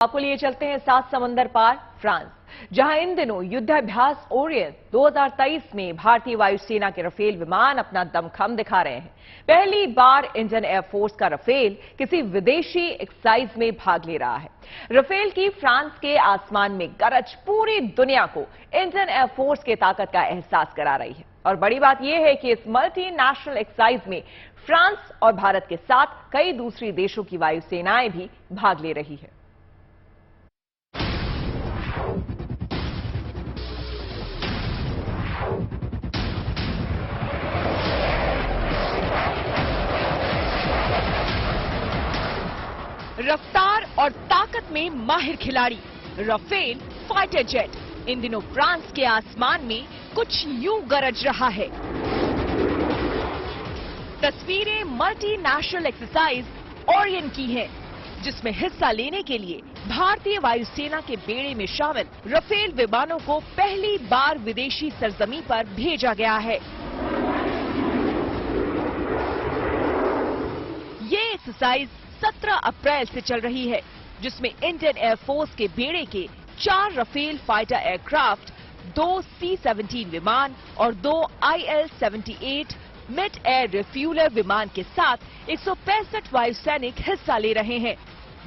आपको लिए चलते हैं 7 समंदर पार फ्रांस, जहां इन दिनों युद्धाभ्यास ओरियन 2023 में भारतीय वायुसेना के रफेल विमान अपना दमखम दिखा रहे हैं। पहली बार इंडियन एयरफोर्स का रफेल किसी विदेशी एक्सरसाइज में भाग ले रहा है। रफेल की फ्रांस के आसमान में गरज पूरी दुनिया को इंडियन एयरफोर्स की ताकत का एहसास करा रही है। और बड़ी बात यह है कि इस मल्टी नेशनल एक्सरसाइज में फ्रांस और भारत के साथ कई दूसरी देशों की वायुसेनाएं भी भाग ले रही है। रफ्तार और ताकत में माहिर खिलाड़ी रफेल फाइटर जेट इन दिनों फ्रांस के आसमान में कुछ यूं गरज रहा है। तस्वीरें मल्टी नेशनल एक्सरसाइज ओरियन की हैं, जिसमें हिस्सा लेने के लिए भारतीय वायुसेना के बेड़े में शामिल रफेल विमानों को पहली बार विदेशी सरजमी पर भेजा गया है। ये एक्सरसाइज 17 अप्रैल से चल रही है, जिसमें इंडियन एयरफोर्स के बेड़े के 4 रफेल फाइटर एयरक्राफ्ट, 2 C-17 विमान और 2 IL-78 मिड एयर रिफ्यूलर विमान के साथ 165 वायुसैनिक हिस्सा ले रहे हैं।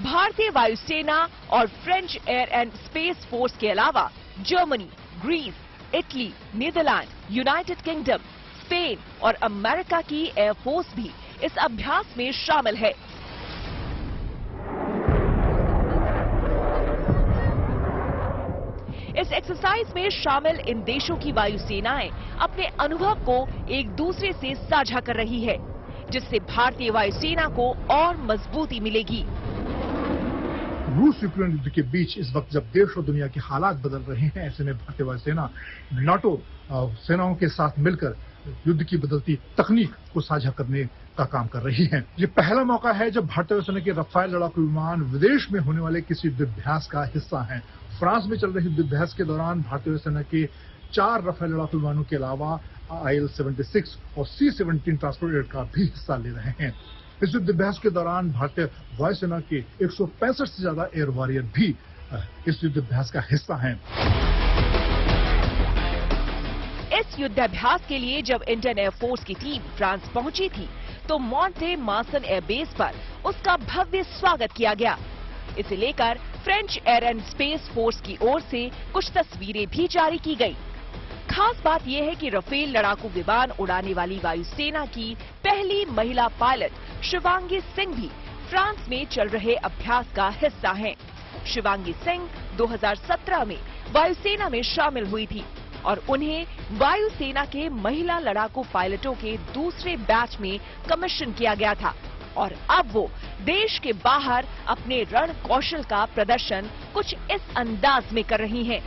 भारतीय वायुसेना और French air and space force के अलावा Germany, Greece, Italy, Netherlands, United Kingdom, Spain और अमेरिका की एयरफोर्स भी इस अभ्यास में शामिल है। इस एक्सरसाइज में शामिल इन देशों की वायुसेनाएं अपने अनुभव को एक दूसरे से साझा कर रही है, जिससे भारतीय वायुसेना को और मजबूती मिलेगी। रूस यूक्रेन युद्ध के बीच इस वक्त जब देश और दुनिया के हालात बदल रहे हैं, ऐसे में भारतीय वायुसेना नाटो सेनाओं के साथ मिलकर युद्ध की बदलती तकनीक को साझा करने का काम कर रही है। ये पहला मौका है जब भारतीय वायुसेना के रफाल लड़ाकू विमान विदेश में होने वाले किसी युद्धाभ्यास का हिस्सा हैं। फ्रांस में चल रहे युद्धाभ्यास के दौरान भारतीय वायुसेना के 4 रफाल लड़ाकू विमानों के अलावा IL-76 और C-17 ट्रांसपोर्ट एयरक्राफ्ट भी हिस्सा ले रहे हैं। इस युद्धाभ्यास के दौरान भारतीय वायुसेना के 165 से ज्यादा एयर वॉरियर भी इस युद्धाभ्यास का हिस्सा हैं। इस युद्धाभ्यास के लिए जब इंडियन एयरफोर्स की टीम फ्रांस पहुंची थी, तो मॉन्टे मार्सन एयरबेस पर उसका भव्य स्वागत किया गया। इसे लेकर French air and space force की ओर से कुछ तस्वीरें भी जारी की गई। खास बात यह है कि रफेल लड़ाकू विमान उड़ाने वाली वायुसेना की पहली महिला पायलट शिवांगी सिंह भी फ्रांस में चल रहे अभ्यास का हिस्सा हैं। शिवांगी सिंह 2017 में वायुसेना में शामिल हुई थी और उन्हें वायुसेना के महिला लड़ाकू पायलटों के दूसरे बैच में कमीशन किया गया था और अब वो देश के बाहर अपने रण कौशल का प्रदर्शन कुछ इस अंदाज में कर रही हैं।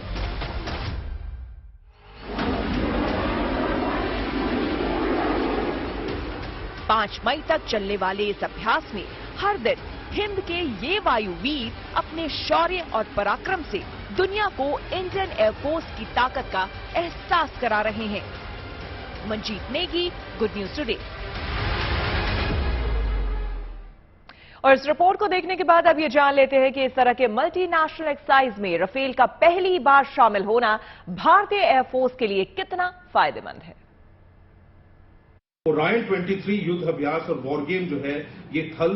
पांच मई तक चलने वाले इस अभ्यास में हर दिन हिंद के ये वायुवीर अपने शौर्य और पराक्रम से दुनिया को इंडियन एयरफोर्स की ताकत का एहसास करा रहे हैं। Manjeet Negi, good news today. और इस रिपोर्ट को देखने के बाद अब ये जान लेते हैं कि इस तरह के मल्टी नेशनल एक्सरसाइज में रफेल का पहली बार शामिल होना भारतीय एयरफोर्स के लिए कितना फायदेमंद है। ओरायन 23 युद्ध अभ्यास और वॉर गेम जो है, ये थल,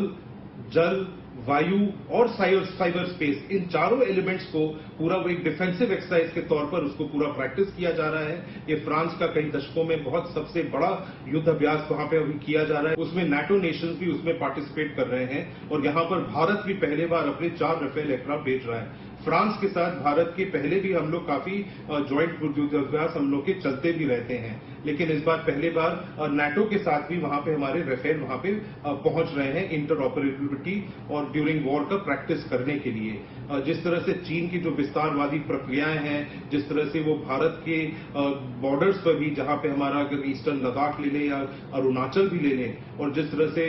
जल, वायु और साइबर स्पेस, इन चारों एलिमेंट्स को पूरा वो एक डिफेंसिव एक्सरसाइज के तौर पर उसको पूरा प्रैक्टिस किया जा रहा है। ये फ्रांस का कई दशकों में बहुत सबसे बड़ा युद्ध अभ्यास वहां पे अभी किया जा रहा है। उसमें नाटो नेशंस भी उसमें पार्टिसिपेट कर रहे हैं और यहां पर भारत भी पहले बार अपने 4 रफेल एयरक्राफ्ट भेज रहा है। फ्रांस के साथ भारत के पहले भी हम लोग काफी ज्वाइंट युद्ध अभ्यास हम लोग के चलते भी रहते हैं, लेकिन इस बार पहले बार नाटो के साथ भी वहां पे हमारे रफेल वहां पे पहुंच रहे हैं इंटर ऑपरेबिलिटी और ड्यूरिंग वॉर का प्रैक्टिस करने के लिए। जिस तरह से चीन की जो विस्तारवादी प्रक्रियाएं हैं, जिस तरह से वो भारत के बॉर्डर्स पर भी, जहां पे हमारा अगर ईस्टर्न लद्दाख ले लें या अरुणाचल भी ले लें, और जिस तरह से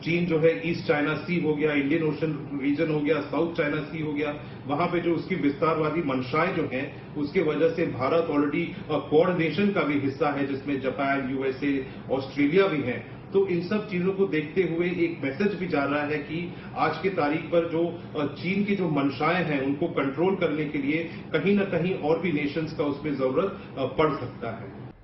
चीन जो है ईस्ट चाइना सी हो गया, इंडियन ओशन रीजन हो गया, साउथ चाइना सी हो गया, वहां पे जो उसकी विस्तारवादी मंशाएं जो हैं, उसके वजह से भारत ऑलरेडी कोऑर्डिनेशन का भी हिस्सा है, जिसमें जापान, USA, ऑस्ट्रेलिया भी हैं। तो इन सब चीजों को देखते हुए एक मैसेज भी जा रहा है कि आज के तारीख पर जो चीन की जो मंशाएं हैं उनको कंट्रोल करने के लिए कहीं ना कहीं और भी नेशंस का उसमें जरूरत पड़ सकता है।